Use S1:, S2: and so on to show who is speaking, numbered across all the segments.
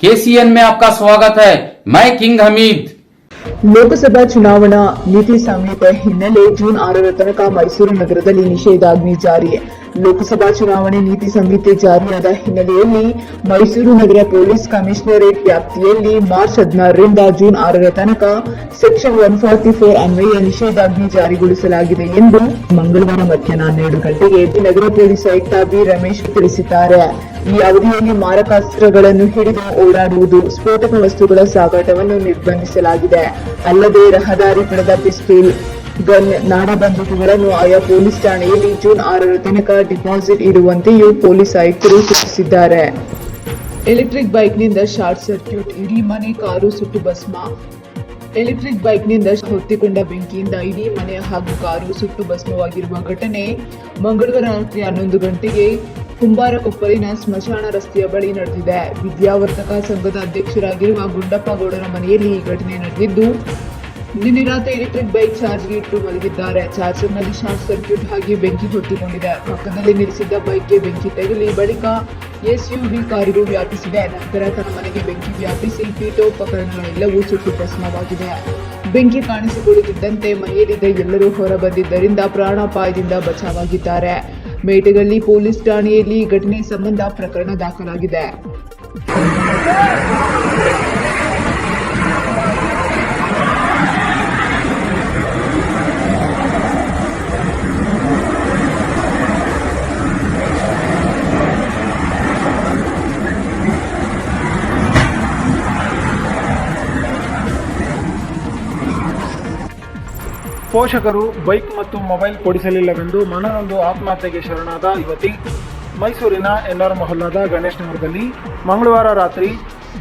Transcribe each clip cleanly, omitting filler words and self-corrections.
S1: KCN में आपका स्वागत है। मैं किंग हमीद।
S2: ಲೋಕಸಭಾ ಚುನಾವಣಾ ನೀತಿ ಸಂಹಿತೆ ಹಿನ್ನೆಲೆ ಜೂನ್ 6ರ ತನಕ ಮೈಸೂರು ನಗರದಲ್ಲಿ ನಿಷೇಧಾಜ್ಞೆ ಜಾರಿ. ಲೋಕಸಭಾ ಚುನಾವಣೆ ನೀತಿ ಸಂಹಿತೆ ಜಾರಿಯಾದ ಹಿನ್ನೆಲೆಯಲ್ಲಿ ಮೈಸೂರು ನಗರ ಪೊಲೀಸ್ ಕಮಿಷನರೇಟ್ ವ್ಯಾಪ್ತಿಯಲ್ಲಿ ಮಾರ್ಚ್ 16ರಿಂದ ಜೂನ್ 6ರ ತನಕ ಸೆಕ್ಷನ್ 144 ಅನ್ವಯ ನಿಷೇಧಾಜ್ಞೆ ಜಾರಿಗೊಳಿಸಲಾಗಿದೆ ಎಂದು ಮಂಗಳವಾರ ಮಧ್ಯಾಹ್ನ 12 ಗಂಟೆಗೆ ನಗರ ಪೊಲೀಸ್ ಆಯುಕ್ತ ಬಿ ರಮೇಶ್ ತಿಳಿಸಿದ್ದಾರೆ. ಈ ಅವಧಿಯಲ್ಲಿ ಮಾರಕಾಸ್ತ್ರಗಳನ್ನು ಹಿಡಿದು ಓಡಾಡುವುದು, ಸ್ಫೋಟಕ ವಸ್ತುಗಳ ಸಾಗಾಟವನ್ನು ನಿರ್ಬಂಧಿಸಲಾಗಿದೆ. ಅಲ್ಲದೆ ರಹದಾರಿ ಪಡೆದ ಪಿಸ್ತೂಲ್, ಗನ್, ನಾಡಬಂದೂಕುಗಳನ್ನು ಆಯಾ ಪೊಲೀಸ್ ಠಾಣೆಯಲ್ಲಿ ಜೂನ್ 6ರ ತನಕ ಡಿಪಾಸಿಟ್ ಇಡುವಂತೆಯೂ ಪೊಲೀಸ್ ಆಯುಕ್ತರು ಸೂಚಿಸಿದ್ದಾರೆ. ಎಲೆಕ್ಟ್ರಿಕ್ ಬೈಕ್ನಿಂದ ಶಾರ್ಟ್ ಸರ್ಕ್ಯೂಟ್, ಇಡೀ ಮನೆ ಕಾರು ಸುಟ್ಟು ಭಸ್ಮ. ಎಲೆಕ್ಟ್ರಿಕ್ ಬೈಕ್ನಿಂದ ಹೊತ್ತಿಕೊಂಡ ಬೆಂಕಿಯಿಂದ ಇಡೀ ಮನೆ ಹಾಗೂ ಕಾರು ಸುಟ್ಟು ಭಸ್ಮವಾಗಿರುವ ಘಟನೆ ಮಂಗಳವಾರ ರಾತ್ರಿ 11 ಗಂಟೆಗೆ ಕುಂಬಾರಕೊಪ್ಪಲಿನ ಸ್ಮಶಾನ ರಸ್ತೆಯ ಬಳಿ ನಡೆದಿದೆ. ವಿದ್ಯಾವರ್ತಕ ಸಂಘದ ಅಧ್ಯಕ್ಷರಾಗಿರುವ ಗುಂಡಪ್ಪ ಗೌಡರ ಮನೆಯಲ್ಲಿ ಈ ಘಟನೆ ನಡೆದಿದ್ದು, ನಿನ್ನೆ ರಾತ್ರಿ ಎಲೆಕ್ಟ್ರಿಕ್ ಬೈಕ್ ಚಾರ್ಜ್ಗೆ ಇಟ್ಟು ಮಲಗಿದ್ದಾರೆ. ಚಾರ್ಜರ್ನಲ್ಲಿ ಶಾರ್ಟ್ ಸರ್ಕ್ಯೂಟ್ ಆಗಿ ಬೆಂಕಿ ಹೊತ್ತಿಕೊಂಡಿದೆ. ಪಕ್ಕದಲ್ಲಿ ನಿಲ್ಲಿಸಿದ್ದ ಬೈಕ್ಗೆ ಬೆಂಕಿ ತಗುಲಿ ಬಳಿಕ ಎಸ್ಯುವಿ ಕಾರಿಗೂ ವ್ಯಾಪಿಸಿದೆ. ನಂತರ ತನ್ನ ಮನೆಗೆ ಬೆಂಕಿ ವ್ಯಾಪಿಸಿ ಪೀಠೋಪಕರಣಗಳೆಲ್ಲವೂ ಸುಟ್ಟು ಭಸ್ಮವಾಗಿದೆ. ಬೆಂಕಿ ಕಾಣಿಸಿಕೊಳ್ಳುತ್ತಿದ್ದಂತೆ ಮನೆಯಲ್ಲಿದ್ದ ಎಲ್ಲರೂ ಹೊರಬಂದಿದ್ದರಿಂದ ಪ್ರಾಣಾಪಾಯದಿಂದ ಬಚಾವಾಗಿದ್ದಾರೆ. ಮೇಟಗಳ್ಳಿ ಪೊಲೀಸ್ ಠಾಣೆಯಲ್ಲಿ ಘಟನೆ ಸಂಬಂಧ ಪ್ರಕರಣ ದಾಖಲಾಗಿದೆ.
S3: ಪೋಷಕರು ಬೈಕ್ ಮತ್ತು ಮೊಬೈಲ್ ಕೊಡಿಸಲಿಲ್ಲವೆಂದು ಮನನೊಂದು ಆತ್ಮಹತ್ಯೆಗೆ ಶರಣಾದ ಯುವತಿ. ಮೈಸೂರಿನ ಎನ್ಆರ್ ಮೊಹಲ್ಲಾದ ಗಣೇಶ್ ನಗರದಲ್ಲಿ ಮಂಗಳವಾರ ರಾತ್ರಿ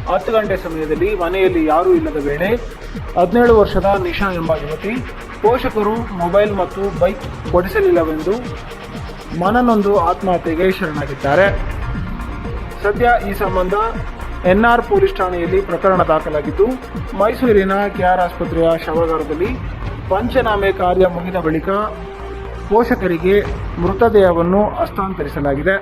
S3: 10 ಗಂಟೆ ಸಮಯದಲ್ಲಿ ಮನೆಯಲ್ಲಿ ಯಾರೂ ಇಲ್ಲದ ವೇಳೆ 17 ವರ್ಷದ ನಿಶಾ ಎಂಬ ಯುವತಿ ಪೋಷಕರು ಮೊಬೈಲ್ ಮತ್ತು ಬೈಕ್ ಕೊಡಿಸಲಿಲ್ಲವೆಂದು ಮನನೊಂದು ಆತ್ಮಹತ್ಯೆಗೆ ಶರಣಾಗಿದ್ದಾರೆ. ಸದ್ಯ ಈ ಸಂಬಂಧ ಎನ್ಆರ್ ಪೊಲೀಸ್ ಠಾಣೆಯಲ್ಲಿ ಪ್ರಕರಣ ದಾಖಲಾಗಿದ್ದು, ಮೈಸೂರಿನ ಕೆಆರ್ ಆಸ್ಪತ್ರೆಯ ಶವಾಗಾರದಲ್ಲಿ ಪಂಚನಾಮೆ ಕಾರ್ಯ ಮುಗಿದ ಬಳಿಕ ಪೋಷಕರಿಗೆ ಮೃತದೇಹವನ್ನು ಹಸ್ತಾಂತರಿಸಲಾಗಿದೆ.